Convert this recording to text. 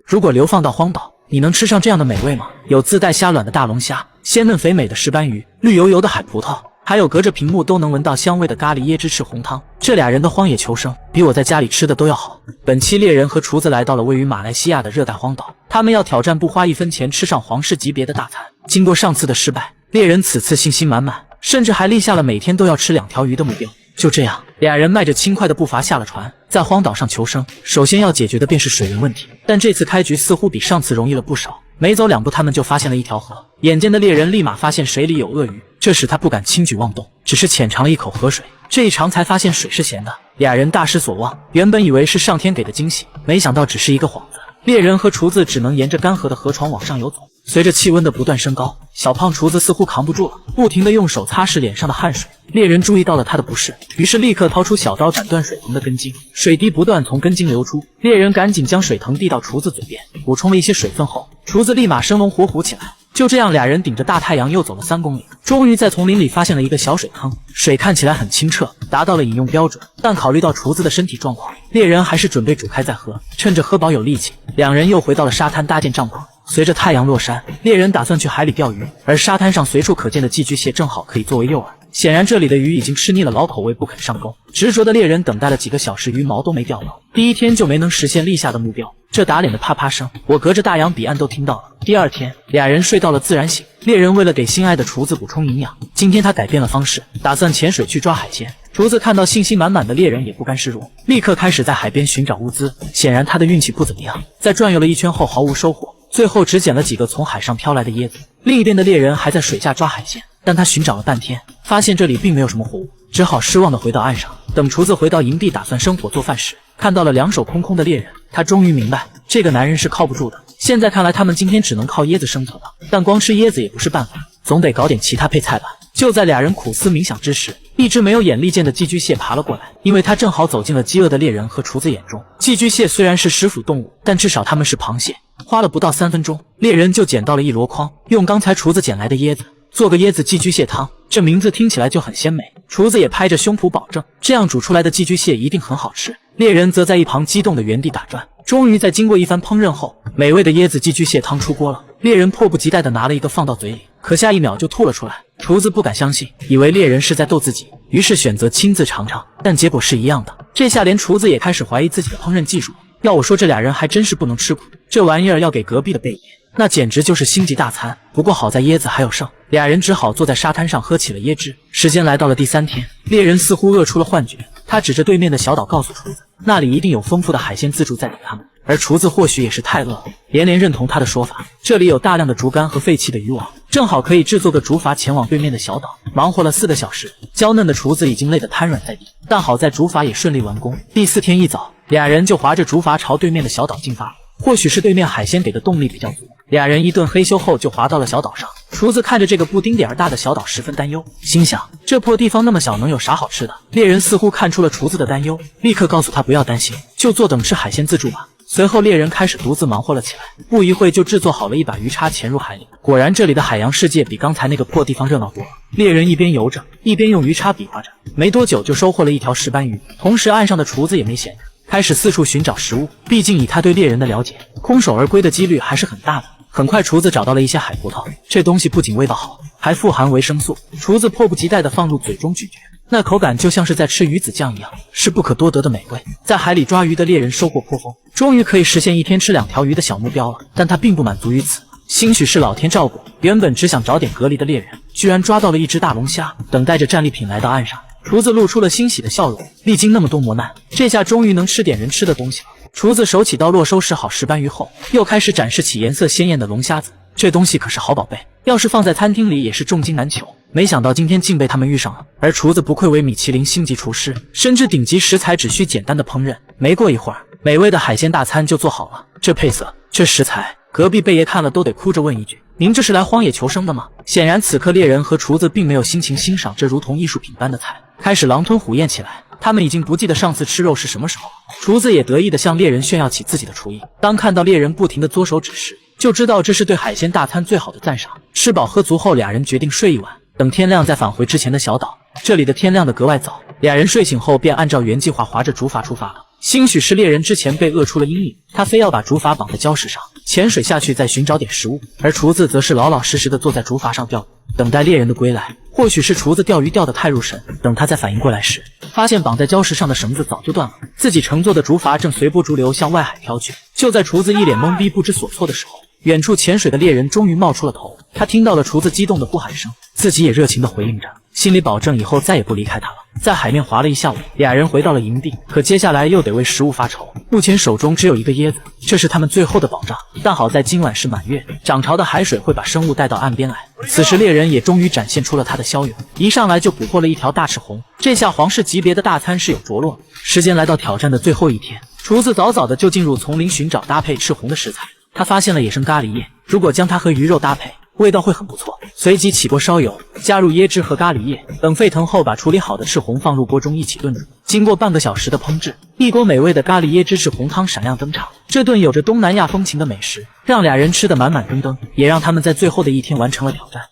如果流放到荒岛，你能吃上这样的美味吗？有自带虾卵的大龙虾，鲜嫩肥美的石斑鱼，绿油油的海葡萄，还有隔着屏幕都能闻到香味的咖喱椰汁翅红汤。这俩人的荒野求生比我在家里吃的都要好。本期猎人和厨子来到了位于马来西亚的热带荒岛，他们要挑战不花1分钱吃上皇室级别的大餐。经过上次的失败，猎人此次信心满满，甚至还立下了每天都要吃2条鱼的目标。就这样，俩人迈着轻快的步伐下了船，在荒岛上求生，首先要解决的便是水源问题。但这次开局似乎比上次容易了不少，没走2步他们就发现了一条河。眼尖的猎人立马发现水里有鳄鱼，这使他不敢轻举妄动，只是浅尝了一口河水。这一尝才发现水是咸的，俩人大失所望，原本以为是上天给的惊喜，没想到只是一个幌子。猎人和厨子只能沿着干涸的河床往上游走。随着气温的不断升高，小胖厨子似乎扛不住了，不停地用手擦拭脸上的汗水。猎人注意到了他的不适，于是立刻掏出小刀斩断水藤的根茎，水滴不断从根茎流出。猎人赶紧将水藤递到厨子嘴边，补充了一些水分后，厨子立马生龙活虎起来。就这样，俩人顶着大太阳又走了3公里，终于在丛林里发现了一个小水坑，水看起来很清澈，达到了饮用标准。但考虑到厨子的身体状况，猎人还是准备煮开再喝，趁着喝饱有力气。两人又回到了沙滩搭建帐篷。随着太阳落山，猎人打算去海里钓鱼，而沙滩上随处可见的寄居蟹正好可以作为诱饵。显然这里的鱼已经吃腻了老口味，不肯上钩。执着的猎人等待了几个小时，鱼毛都没钓到，第1天就没能实现立下的目标。这打脸的啪啪声，我隔着大洋彼岸都听到了。第2天，俩人睡到了自然醒。猎人为了给心爱的厨子补充营养，今天他改变了方式，打算潜水去抓海鲜。厨子看到信心满满的猎人也不甘示弱，立刻开始在海边寻找物资。显然他的运气不怎么样，在转悠了一圈后毫无收获，最后只捡了几个从海上飘来的椰子。另一边的猎人还在水下抓海鲜，但他寻找了半天，发现这里并没有什么活物，只好失望地回到岸上。等厨子回到营地打算生火做饭时，看到了2手空空的猎人，他终于明白这个男人是靠不住的。现在看来他们今天只能靠椰子生存了，但光吃椰子也不是办法，总得搞点其他配菜吧。就在俩人苦思冥想之时，一只没有眼力见的寄居蟹爬了过来，因为它正好走进了饥饿的猎人和厨子眼中。寄居蟹虽然是食腐动物，但至少它们是螃蟹。花了不到3分钟，猎人就捡到了一箩筐，用刚才厨子捡来的椰子做个椰子寄居蟹汤，这名字听起来就很鲜美。厨子也拍着胸脯保证，这样煮出来的寄居蟹一定很好吃。猎人则在一旁激动的原地打转。终于在经过一番烹饪后，美味的椰子寄居蟹汤出锅了。猎人迫不及待地拿了一个放到嘴里，可下1秒就吐了出来。厨子不敢相信，以为猎人是在逗自己，于是选择亲自尝尝，但结果是一样的。这下连厨子也开始怀疑自己的烹饪技术。要我说，这俩人还真是不能吃苦，这玩意儿要给隔壁的贝爷，那简直就是星级大餐。不过好在椰子还有剩，俩人只好坐在沙滩上喝起了椰汁。时间来到了第3天，猎人似乎饿出了幻觉，他指着对面的小岛告诉厨子，那里一定有丰富的海鲜自助在等他们。而厨子或许也是太饿了，连连认同他的说法，这里有大量的竹竿和废弃的渔网，正好可以制作个竹筏前往对面的小岛。忙活了4个小时，娇嫩的厨子已经累得瘫软在地，但好在竹筏也顺利完工。第4天一早，俩人就划着竹筏朝对面的小岛进发。或许是对面海鲜给的动力比较足，俩人一顿嘿咻后就滑到了小岛上。厨子看着这个不丁点儿大的小岛十分担忧，心想这破地方那么小，能有啥好吃的？猎人似乎看出了厨子的担忧，立刻告诉他不要担心，就坐等吃海鲜自助吧。随后猎人开始独自忙活了起来，不一会就制作好了一把鱼叉潜入海里。果然这里的海洋世界比刚才那个破地方热闹多了。猎人一边游着，一边用鱼叉比划着，没多久就收获了1条石斑鱼。同时岸上的厨子也没闲着，开始四处寻找食物，毕竟以他对猎人的了解，空手而归的几率还是很大的。很快厨子找到了一些海葡萄，这东西不仅味道好，还富含维生素。厨子迫不及待地放入嘴中咀嚼，那口感就像是在吃鱼子酱一样，是不可多得的美味。在海里抓鱼的猎人收获颇丰，终于可以实现1天吃2条鱼的小目标了。但他并不满足于此，兴许是老天照顾，原本只想找点隔离的猎人，居然抓到了一只大龙虾，等待着战利品来到岸上。厨子露出了欣喜的笑容，历经那么多磨难，这下终于能吃点人吃的东西了。厨子手起刀落收拾好石斑鱼后，又开始展示起颜色鲜艳的龙虾子。这东西可是好宝贝，要是放在餐厅里也是重金难求。没想到今天竟被他们遇上了，而厨子不愧为米其林星级厨师，深知顶级食材只需简单的烹饪。没过一会儿，美味的海鲜大餐就做好了。这配色，这食材，隔壁贝爷看了都得哭着问一句：您这是来荒野求生的吗？显然此刻猎人和厨子并没有心情欣赏这如同艺术品般的菜，开始狼吞虎咽起来。他们已经不记得上次吃肉是什么时候了。厨子也得意地向猎人炫耀起自己的厨艺，当看到猎人不停地作手指时，就知道这是对海鲜大餐最好的赞赏。吃饱喝足后，俩人决定睡一晚，等天亮再返回之前的小岛。这里的天亮得格外早，俩人睡醒后便按照原计划划着竹筏出发了。兴许是猎人之前被饿出了阴影，他非要把竹筏绑在礁石上，潜水下去再寻找点食物。而厨子则是老老实实的坐在竹筏上钓鱼，等待猎人的归来。或许是厨子钓鱼钓得太入神，等他再反应过来时，发现绑在礁石上的绳子早就断了，自己乘坐的竹筏正随波逐流向外海飘去。就在厨子一脸懵逼不知所措的时候，远处潜水的猎人终于冒出了头。他听到了厨子激动的呼喊声，自己也热情地回应着，心里保证以后再也不离开他了。在海面划了一下午，俩人回到了营地，可接下来又得为食物发愁。目前手中只有一个椰子，这是他们最后的保障。但好在今晚是满月，涨潮的海水会把生物带到岸边来。此时猎人也终于展现出了他的骁勇，一上来就捕获了一条大赤红。这下皇室级别的大餐是有着落。时间来到挑战的最后一天，厨子早早的就进入丛林寻找搭配赤红的食材。他发现了野生咖喱叶，如果将它和鱼肉搭配，味道会很不错。随即起锅烧油，加入椰汁和咖喱叶，等沸腾后把处理好的赤红放入锅中一起炖煮。经过半个小时的烹制，一锅美味的咖喱椰汁赤红汤闪亮登场。这顿有着东南亚风情的美食，让俩人吃得满满登登，也让他们在最后的一天完成了挑战。